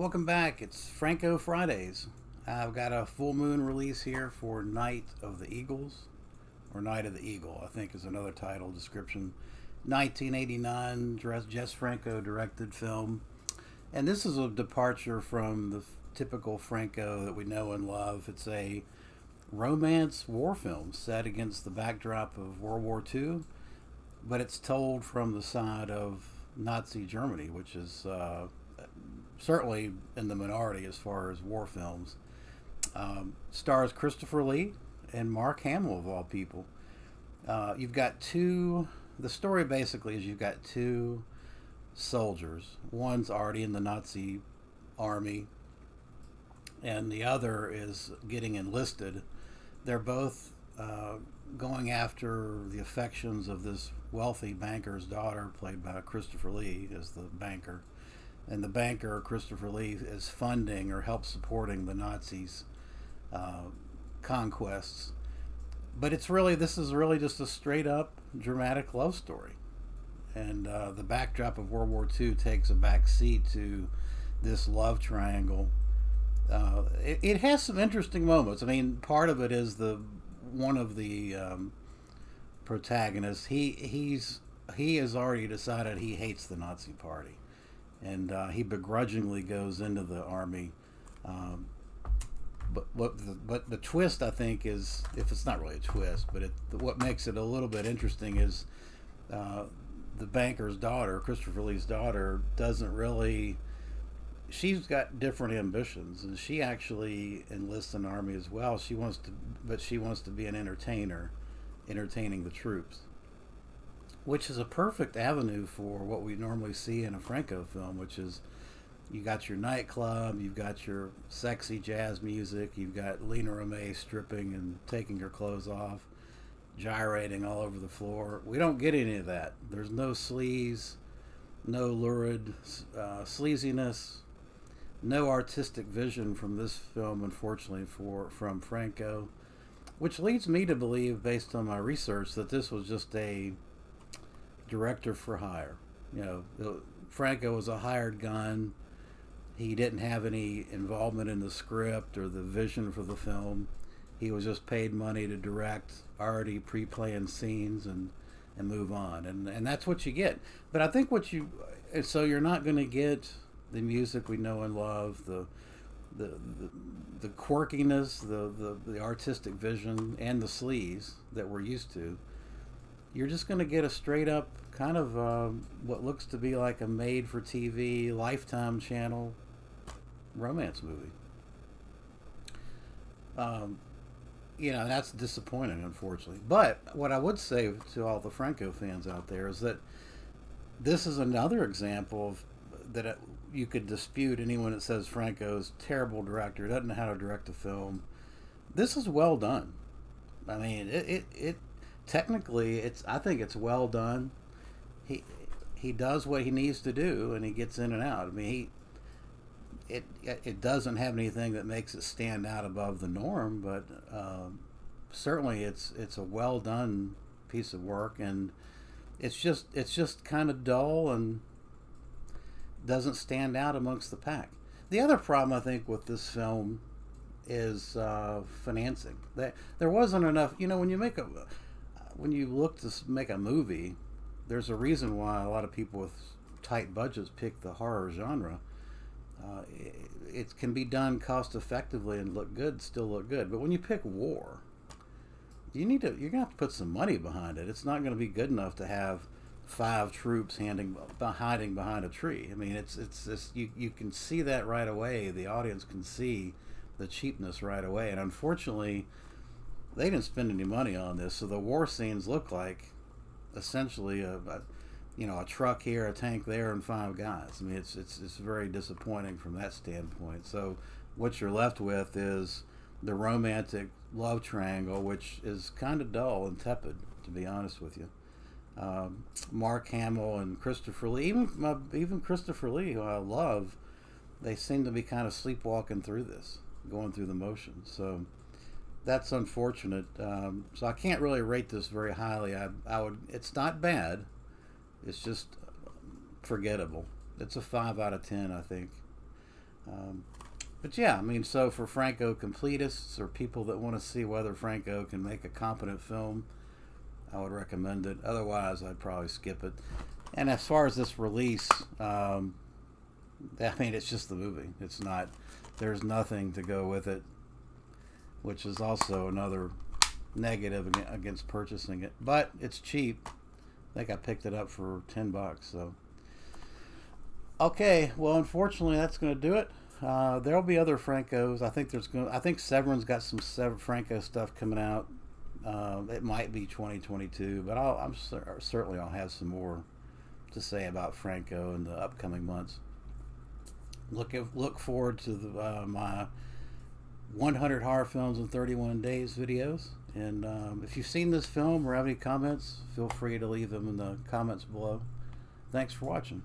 Welcome back. It's Franco Fridays. I've got a full moon release here for Night of the Eagles, or Night of the Eagle, I think is another title description. 1989, Jess Franco directed film. And this is a departure from the typical Franco that we know and love. It's a romance war film set against the backdrop of World War II, but it's told from the side of Nazi Germany, which is certainly in the minority as far as war films. Stars Christopher Lee and Mark Hamill, of all people. You've got two. The story basically is you've got two soldiers. One's already in the Nazi army, and the other is getting enlisted. They're both going after the affections of this wealthy banker's daughter, played by Christopher Lee as the banker. And the banker, Christopher Lee, is funding or helps supporting the Nazis' conquests. But this is really just a straight up dramatic love story. And the backdrop of World War II takes a back seat to this love triangle. It has some interesting moments. I mean, part of it is one of the protagonists. He has already decided he hates the Nazi Party, and he begrudgingly goes into the army. But the twist, I think, is, if it's not really a twist, but what makes it a little bit interesting is the banker's daughter, Christopher Lee's daughter, doesn't really. She's got different ambitions, and she actually enlists in the army as well. She wants to be an entertainer, entertaining the troops, which is a perfect avenue for what we normally see in a Franco film, which is you got your nightclub, you've got your sexy jazz music, you've got Lena Romay stripping and taking her clothes off, gyrating all over the floor. We don't get any of that. There's no sleaze, no lurid sleaziness, no artistic vision from this film, unfortunately, from Franco, which leads me to believe, based on my research, that this was just a director for hire. Franco was a hired gun. He didn't have any involvement in the script or the vision for the film. He was just paid money to direct already pre-planned scenes and move on. And that's what you get. But I think so you're not going to get the music we know and love, the quirkiness, the artistic vision, and the sleaze that we're used to. You're just going to get a straight up kind of what looks to be like a made-for-TV, Lifetime channel romance movie. That's disappointing, unfortunately. But what I would say to all the Franco fans out there is that this is another example of that you could dispute anyone that says Franco's a terrible director, doesn't know how to direct a film. This is well done. I mean, it technically, I think it's well done. He does what he needs to do, and he gets in and out. I mean, it doesn't have anything that makes it stand out above the norm, but certainly it's a well done piece of work, and it's just kind of dull and doesn't stand out amongst the pack. The other problem, I think, with this film is financing. There wasn't enough. When you look to make a movie, there's a reason why a lot of people with tight budgets pick the horror genre. It can be done cost effectively and still look good. But when you pick war, you're gonna have to put some money behind it. It's not going to be good enough to have 5 troops hiding behind a tree. I mean, it's you can see that right away. The audience can see the cheapness right away, and unfortunately, they didn't spend any money on this. So the war scenes look like essentially a truck here, a tank there, and 5 guys. I mean, it's very disappointing from that standpoint. So what you're left with is the romantic love triangle, which is kind of dull and tepid, to be honest with you. Mark Hamill and Christopher Lee, even Christopher Lee, who I love, they seem to be kind of sleepwalking through this, going through the motions. So that's unfortunate. So I can't really rate this very highly. I would. It's not bad. It's just forgettable. It's a 5 out of 10, I think. Um, but yeah, I mean, so for Franco completists or people that want to see whether Franco can make a competent film, I would recommend it. Otherwise, I'd probably skip it. And as far as this release, I mean, it's just the movie. It's not. There's nothing to go with it, which is also another negative against purchasing it. But it's cheap. I think I picked it up for $10. So, okay. Well, unfortunately, that's going to do it. There'll be other Francos. I think Severin's got some Franco stuff coming out. It might be 2022, but certainly I'll have some more to say about Franco in the upcoming months. Look forward to my 100 horror films in 31 days videos. And if you've seen this film or have any comments, feel free to leave them in the comments below. Thanks for watching.